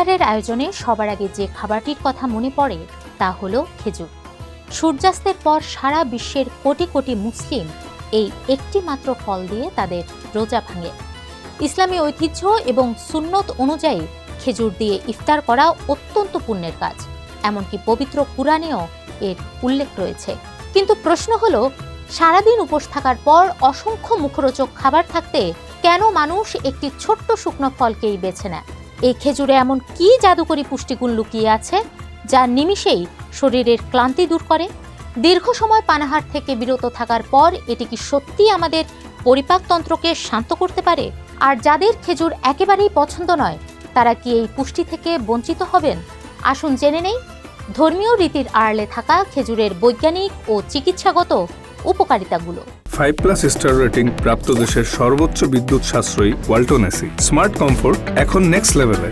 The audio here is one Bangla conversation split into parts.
ইফতারের আয়োজনে সবার আগে যে খাবারটির কথা মনে পড়ে তা হলো খেজুর। সূর্যাস্তের পর সারা বিশ্বের কোটি কোটি মুসলিম এই একটি মাত্র ফল দিয়ে তাদের রোজা ভাঙে। ইসলামী ঐতিহ্য এবং সুন্নত অনুযায়ী খেজুর দিয়ে ইফতার করা অত্যন্ত পুণ্যের কাজ, এমনকি পবিত্র কুরআনেও এর উল্লেখ রয়েছে। কিন্তু প্রশ্ন হলো, সারাদিন উপোস থাকার পর অসংখ্য মুখরোচক খাবার থাকতে কেন মানুষ একটি ছোট্ট শুকনো ফলকেই বেছে নেয়? এই খেজুরে এমন কি জাদুকরী পুষ্টিগুণ লুকিয়ে আছে যা নিমিষেই শরীরের ক্লান্তি দূর করে? দীর্ঘ সময় পানাহার থেকে বিরত থাকার পর এটি কি সত্যি আমাদের পরিপাকতন্ত্রকে শান্ত করতে পারে? আর যাদের খেজুর একেবারেই পছন্দ নয়, তারা কি এই পুষ্টি থেকে বঞ্চিত হবেন? আসুন জেনে নেই ধর্মীয় রীতির আড়ালে থাকা খেজুরের বৈজ্ঞানিক ও চিকিৎসাগত উপকারিতাগুলো। 5+ স্টার রেটিং প্রাপ্ত দেশের সর্বোচ্চ বিদ্যুৎ সাশ্রয়ী ওয়ালটন এসি। স্মার্ট কমফোর্ট এখন নেক্সট লেভেলে।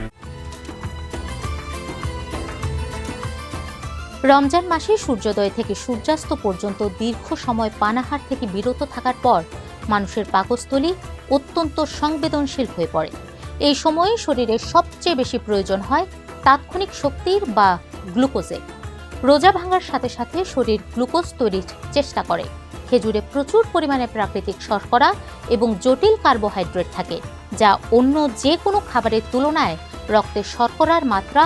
রমজান মাসে সূর্যোদয় থেকে সূর্যাস্ত পর্যন্ত দীর্ঘ সময় পানাহার থেকে বিরত থাকার পর মানুষের পাকস্থলী অত্যন্ত সংবেদনশীল হয়ে পড়ে। এই সময়ে শরীরের সবচেয়ে বেশি প্রয়োজন হয় তাৎক্ষণিক শক্তির বা গ্লুকোজের। রোজা ভাঙার সাথে সাথে শরীর গ্লুকোজ তৈরির চেষ্টা করে। খেজুরে প্রচুর পরিমাণে প্রাকৃতিক শর্করা এবং জটিল কার্বোহাইড্রেট থাকে, যা অন্য যে কোনো খাবারের তুলনায় রক্তে শর্করার মাত্রা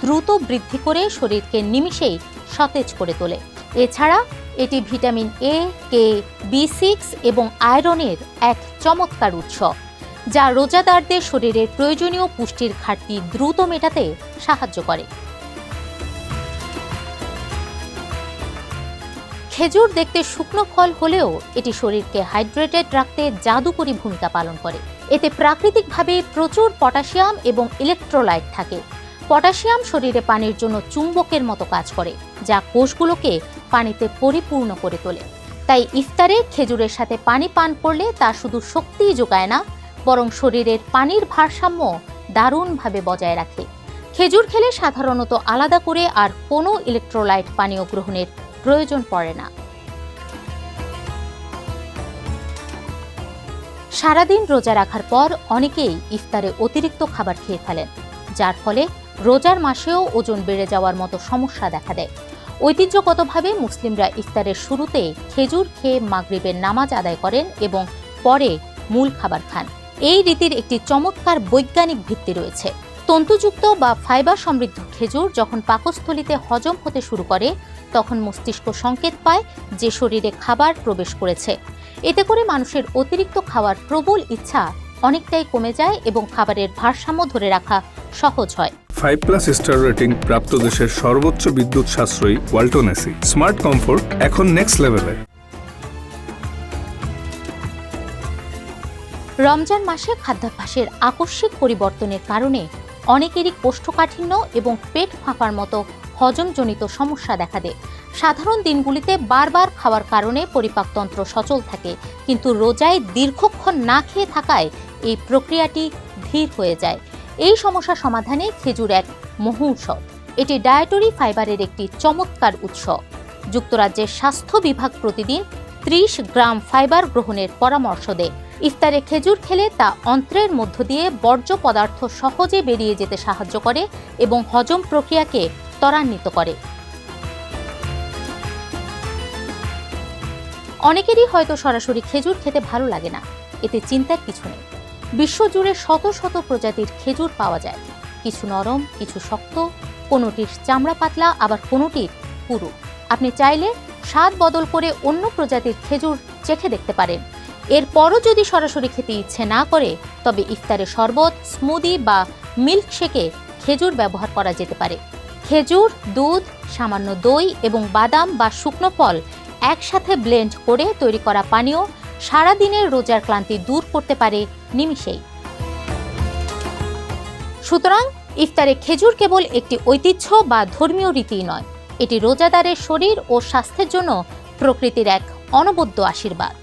দ্রুত বৃদ্ধি করে শরীরকে নিমিষেই সতেজ করে তোলে। এছাড়া এটি ভিটামিন এ, কে, B6 এবং আয়রনের এক চমৎকার উৎস, যা রোজাদারদের শরীরের প্রয়োজনীয় পুষ্টির ঘাটতি দ্রুত মেটাতে সাহায্য করে। খেজুর দেখতে শুকনো ফল হলেও এটি শরীরকে হাইড্রেটেড রাখতে জাদুকরী ভূমিকা পালন করে। এতে প্রাকৃতিকভাবে প্রচুর পটাশিয়াম এবং ইলেকট্রোলাইট থাকে। পটাশিয়াম শরীরে পানির জন্য চুম্বকের মতো কাজ করে, যা কোষগুলোকে পানিতে পরিপূর্ণ করে তোলে। তাই ইফতারে খেজুরের সাথে পানি পান করলে তা শুধু শক্তিই যোগায় না, বরং শরীরের পানির ভারসাম্য দারুণভাবে বজায় রাখে। খেজুর খেলে সাধারণত আলাদা করে আর কোনো ইলেকট্রোলাইট পানীয় গ্রহণের প্রয়োজন পড়ে না। সারাদিন রোজা রাখার পর অনেকেই ইফতারে অতিরিক্ত খাবার খেয়ে ফেলেন, যার ফলে রোজার মাসেও ওজন বেড়ে যাওয়ার মতো সমস্যা দেখা দেয়। ঐতিহ্যগতভাবে মুসলিমরা ইফতারের শুরুতে খেজুর খেয়ে মাগরিবের নামাজ আদায় করেন এবং পরে মূল খাবার খান। এই রীতির একটি চমৎকার বৈজ্ঞানিক ভিত্তি রয়েছে। তন্তুযুক্ত বা ফাইবার সমৃদ্ধ খেজুর যখন পাকস্থলীতে হজম হতে শুরু করে, তখন মস্তিষ্ক সংকেত পায় যে শরীরে খাবার প্রবেশ করেছে। এতে করে মানুষের অতিরিক্ত খাওয়ার প্রবল ইচ্ছা অনেকটাই কমে যায় এবং খাবারের ভারসাম্য ধরে রাখা সহজ হয়। 5+ স্টার রেটিং প্রাপ্ত দেশের সর্বোচ্চ বিদ্যুৎ সাশ্রয়ী ওয়ালটন এসি। স্মার্ট কমফোর্ট এখন নেক্সট লেভেলে। রমজান মাসে খাদ্যাভ্যাসের আকস্মিক পরিবর্তনের কারণে অনেকেরই কোষ্ঠকাঠিন্য এবং পেট ফাঁপার মতো হজমজনিত সমস্যা দেখা দেয়। সাধারণ দিনগুলিতে বারবার খাওয়ার কারণে পরিপাকতন্ত্র সচল থাকে, কিন্তু রোজায় দীর্ঘক্ষণ না খেয়ে থাকায় এই প্রক্রিয়াটি ধীর হয়ে যায়। এই সমস্যা সমাধানে খেজুর এক মহৌষধ। এটি ডায়েটরি ফাইবারের একটি চমৎকার উৎস। যুক্তরাজ্যের স্বাস্থ্য বিভাগ প্রতিদিন 30 গ্রাম ফাইবার গ্রহণের পরামর্শ দেয়। ইফতারে খেজুর খেলে তা অন্ত্রের মধ্য দিয়ে বর্জ্য পদার্থ সহজে বেরিয়ে যেতে সাহায্য করে এবং হজম প্রক্রিয়াকে ত্বরান্বিত করে। অনেকেরই হয়তো সরাসরি খেজুর খেতে ভালো লাগে না, এতে চিন্তার কিছু নেই। বিশ্বজুড়ে শত শত প্রজাতির খেজুর পাওয়া যায়। কিছু নরম, কিছু শক্ত, কোনোটির চামড়া পাতলা, আবার কোনোটির পুরু। আপনি চাইলে স্বাদ বদল করে অন্য প্রজাতির খেজুর চেখে দেখতে পারেন। এরপরও যদি সরাসরি খেতে ইচ্ছে না করে, তবে ইফতারে শরবত, স্মুদি বা মিল্ক শেকে খেজুর ব্যবহার করা যেতে পারে। খেজুর, দুধ, সামান্য দই এবং বাদাম বা শুকনো ফল একসাথে ব্লেন্ড করে তৈরি করা পানীয় সারাদিনের রোজার ক্লান্তি দূর করতে পারে নিমিষেই। সুতরাং ইফতারে খেজুর কেবল একটি ঐতিহ্য বা ধর্মীয় রীতি নয়, এটি রোজাদারের শরীর ও স্বাস্থ্যের জন্য প্রকৃতির এক অনবদ্য আশীর্বাদ।